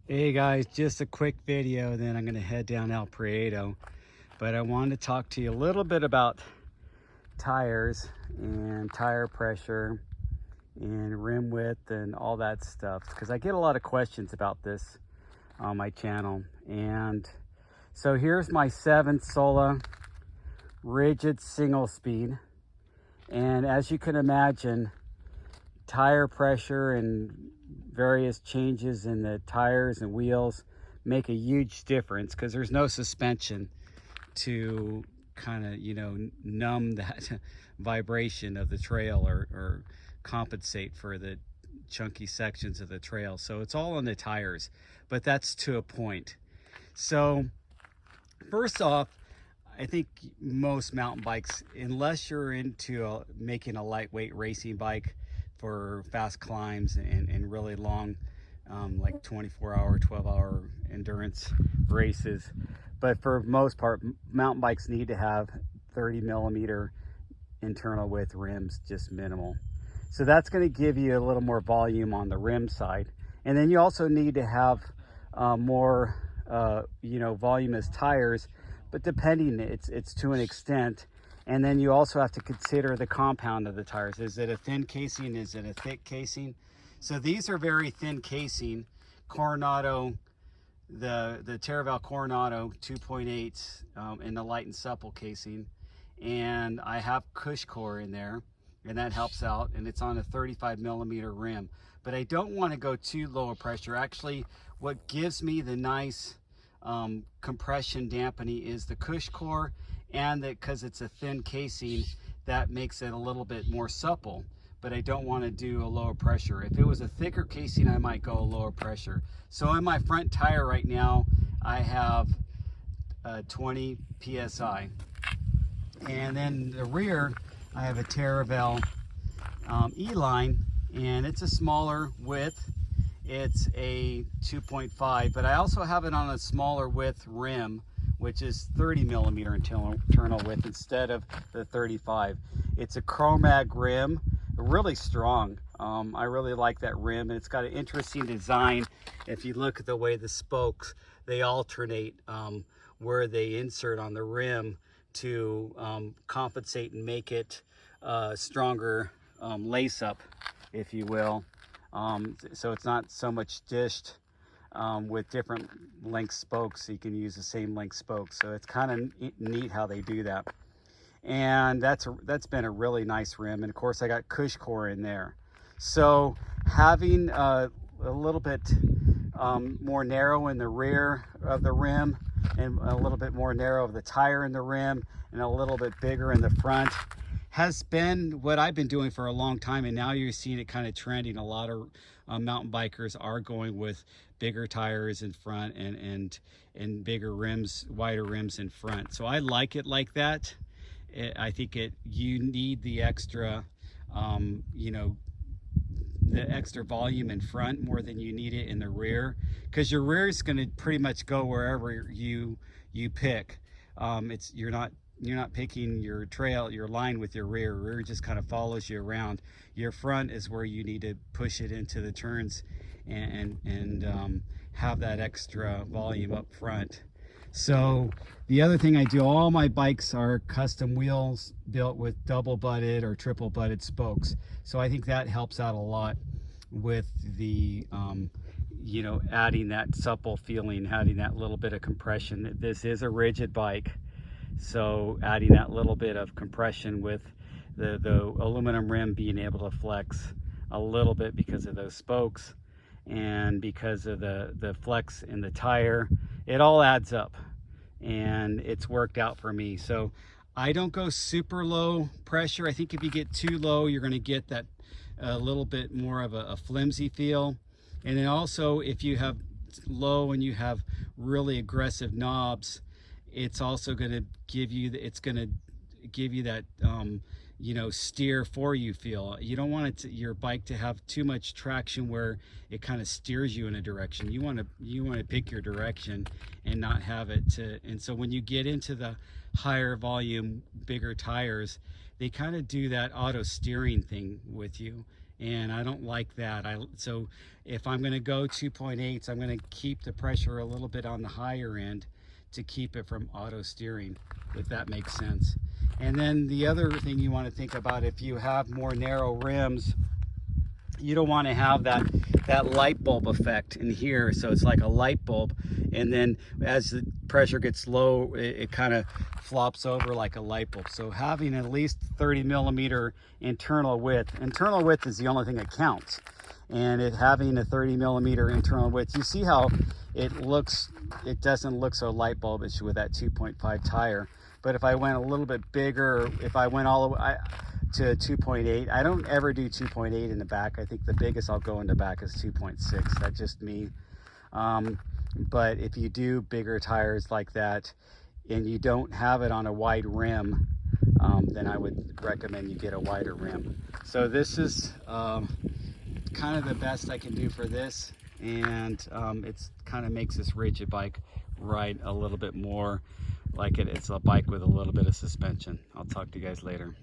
Hey guys, just a quick video, then I'm gonna head down El Prieto. But I wanted to talk to you a little bit about tires and tire pressure and rim width and all that stuff, because I get a lot of questions about this on my channel. And so here's my 7 Sola rigid single speed. And as you can imagine, tire pressure and various changes in the tires and wheels make a huge difference because there's no suspension to kind of, numb that vibration of the trail or compensate for the chunky sections of the trail. So it's all on the tires, but that's to a point. So first off, I think most mountain bikes, unless you're into making a lightweight racing bike for fast climbs and really long, like 24-hour, 12-hour endurance races. But for most part, mountain bikes need to have 30 millimeter internal width rims, just minimal. So that's going to give you a little more volume on the rim side. And then you also need to have more, voluminous tires, but depending, it's to an extent. And then you also have to consider the compound of the tires. Is it a thin casing? Is it a thick casing? So these are very thin casing. Coronado, the Terravel Coronado 2.8 in the light and supple casing. And I have Cushcore in there, and that helps out. And it's on a 35 millimeter rim. But I don't want to go too low a pressure. Actually, what gives me the nice compression dampening is the Cushcore, and that because it's a thin casing, that makes it a little bit more supple. But I don't want to do a lower pressure. If it was a thicker casing, I might go a lower pressure. So in my front tire right now, I have 20 psi, and then the rear, I have a Terravel E-line, and it's a smaller width. It's a 2.5, but I also have it on a smaller width rim, which is 30 millimeter internal width instead of the 35. It's a Chromag rim, really strong. I really like that rim, and it's got an interesting design. If you look at the way the spokes, they alternate where they insert on the rim to compensate and make it stronger lace up, if you will. So it's not so much dished with different length spokes, so you can use the same length spokes. So it's kind of neat how they do that. And that's been a really nice rim. And of course I got Cushcore in there. So having a little bit more narrow in the rear of the rim, and a little bit more narrow of the tire in the rim, and a little bit bigger in the front has been what I've been doing for a long time. And now you're seeing it kind of trending. A lot of mountain bikers are going with bigger tires in front and bigger rims, wider rims in front. So I like it like that. I think you need the extra, the extra volume in front more than you need it in the rear, because your rear is going to pretty much go wherever you pick. You're not picking your trail, your line with your rear. Rear just kind of follows you around. Your front is where you need to push it into the turns and have that extra volume up front. So the other thing I do, all my bikes are custom wheels built with double butted or triple butted spokes. So I think that helps out a lot with the adding that supple feeling, adding that little bit of compression. This is a rigid bike, so adding that little bit of compression with the aluminum rim being able to flex a little bit because of those spokes and because of the flex in the tire, it all adds up, and it's worked out for me. So I don't go super low pressure. I think if you get too low, you're going to get that a little bit more of a flimsy feel. And then also, if you have low and you have really aggressive knobs, it's also going to give you that steer for you feel. You don't want your bike to have too much traction where it kind of steers you in a direction. You want to pick your direction and not have it to. And so when you get into the higher volume, bigger tires, they kind of do that auto steering thing with you, and I don't like that. So if I'm going to go 2.8s, I'm going to keep the pressure a little bit on the higher end to keep it from auto steering, if that makes sense. And then the other thing you want to think about, if you have more narrow rims, you don't want to have that light bulb effect in here. So it's like a light bulb, and then as the pressure gets low, it kind of flops over like a light bulb. So having at least 30 millimeter internal width is the only thing that counts. And having a 30 millimeter internal width, you see how it looks, it doesn't look so light bulbish with that 2.5 tire. But if I went a little bit bigger, if I went all the way to 2.8, I don't ever do 2.8 in the back. I think the biggest I'll go in the back is 2.6. That's just me. But if you do bigger tires like that and you don't have it on a wide rim, then I would recommend you get a wider rim. So this is kind of the best I can do for this, and it's kind of makes this rigid bike ride a little bit more like it's a bike with a little bit of suspension. I'll talk to you guys later.